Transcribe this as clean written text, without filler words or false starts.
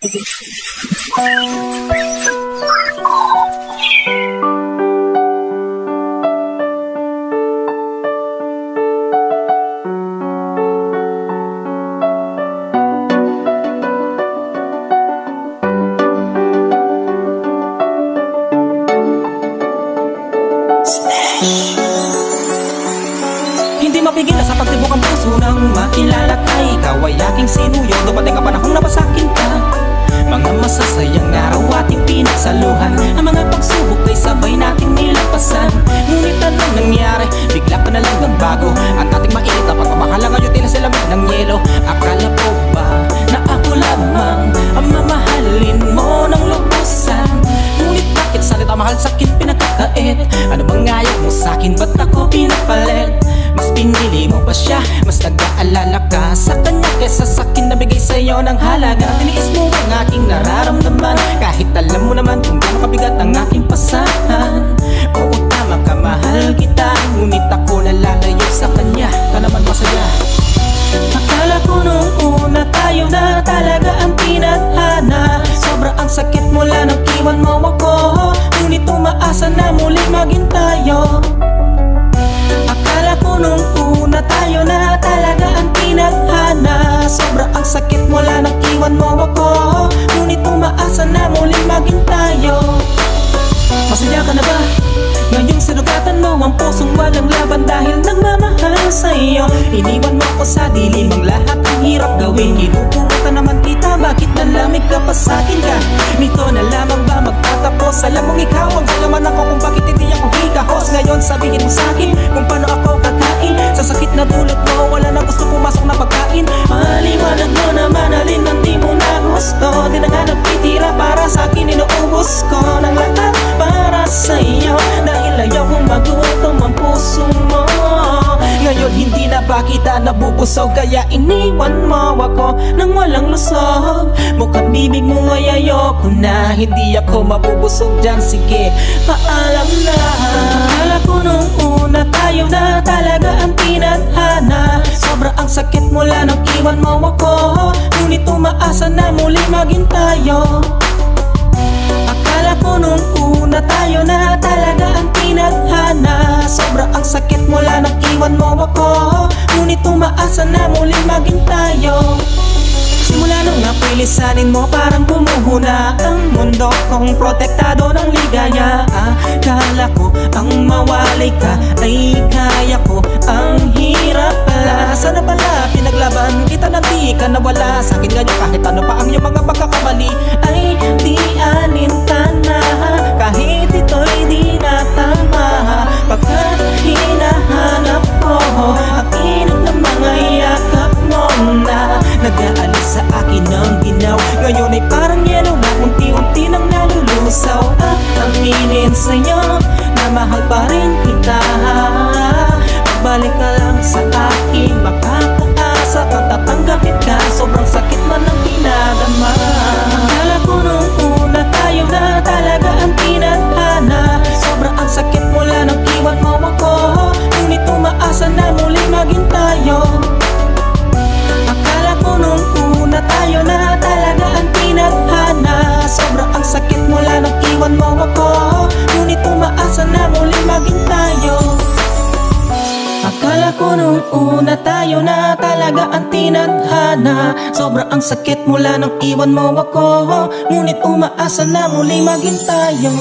Hindi mapigil sa pagtibok ang puso nang makilala ka. Ikaw ay aking sinuyo, dumating ang panahong napasakin ka. Mga masasayang araw ating pinagsaluhan, ang mga pagsubok ay sabay nating nilampasan. Ngunit anong nangyari? Bigla pa na lang nagbago ang ating mainit na pagmamahal. Ngayon tila sa lamig ng yelo. Akala ko ba na ako lamang ang mamahalin mo ng lubusan? Ngunit bakit salita mahal sa'kin pinagkakait? Ano bang ayaw mo sa'kin? Ba't ako pinapalit? Mas pinili mo pa siya, mas nag-aalala ka sa kanya kesa sa'kin na bigay sa'yo ng halaga. Tiniis mo ang aking nararamdaman, kahit alam mo naman kung gaano kabigat ang aking pasahan. Oo tama ka, mahal kita, ngunit ako nalalayo sa kanya. Ka naman masaya. Akala ko nung una tayo na talaga ang tinadhana. Sobra ang sakit mula nang iwan mo ako, ngunit umaasa na muli maging tayo. Akala ko nung una tayo na talaga ang tinadhana. Sobra ang sakit mula nang iwan mo ako, ngunit umaasa na muli maging tayo. Masaya ka na ba? Ngayong sinugatan mo ang pusong walang laban dahil nagmamahal sa'yo. Iniwan mo ako sa dilim, ang lahat ang hirap gawin. Inuputan naman kita, bakit nalamig ka pa sa'kin ka? Nito na lamang ba magtatapos? Alam mong ikaw ang kalaman ako kung bakit hindi ako higahos. Ngayon sabihin mo sa'kin kung paano ako kakain. Sa sakit na dulot mo, wala na gusto pumasok na pagkain. Maliwanag mo naman alin ang di mo na gusto. Di na nga nagtitira para sa'kin, inuubos ko ng lahat para sa'yo. Dahil ayaw kong magutom ang puso mo. Ngayon hindi na ba kita nabubusog, kaya iniwan mo ako nang walang lusog. Mukhang bibig mo ay ayoko na, hindi ako mabubusog dyan, sige paalam na. Akala ko nung una tayo na talaga ang tinadhana. Sobra ang sakit mula nang iwan mo ako, ngunit umaasa na muli maging tayo. Akala ko nung una tayo na talaga ang tinadhana. Sobra ang sakit mula nang iwan mo ako, ngunit umaasa na muli maging tayo. Simula nung napilisanin mo, parang bumuho na ang mundo kong protektado ng ligaya. Akala ko ang mawalay ka ay kaya ko, ang hirap pala. Sana pala pinaglaban kita na di ka nawala sa'kin ngayon. Kahit ano pa ang iyong mga pagkakamali ay di alintana. Kahit ito'y di na tama, pagkat hinahanap ko ang init ng mga yakap mo na nag-aalis sa akin ng ginaw. Ngayon ay parang yelo na unti-unti nang nalulusaw. At aminin sa'yo na mahal pa rin kita. Magbalik ka lang sa akin, baka kaasa ka tatanggapin ka. Sobrang sakit man ang pinadama. Akala ko nung una tayo na talaga ang tinadhana. Sobra ang sakit mula nang iwan mo ako, ngunit umaasa na muli maging tayo. Akala ko nung una tayo na talaga ang tinadhana. Sobra ang sakit mula nang iwan mo ako, ngunit umaasa na muli maging tayo. Akala ko nung una tayo na talaga ang tinadhana. Sobra ang sakit mula nang iwan mo ako, ngunit umaasa na muli maging tayo.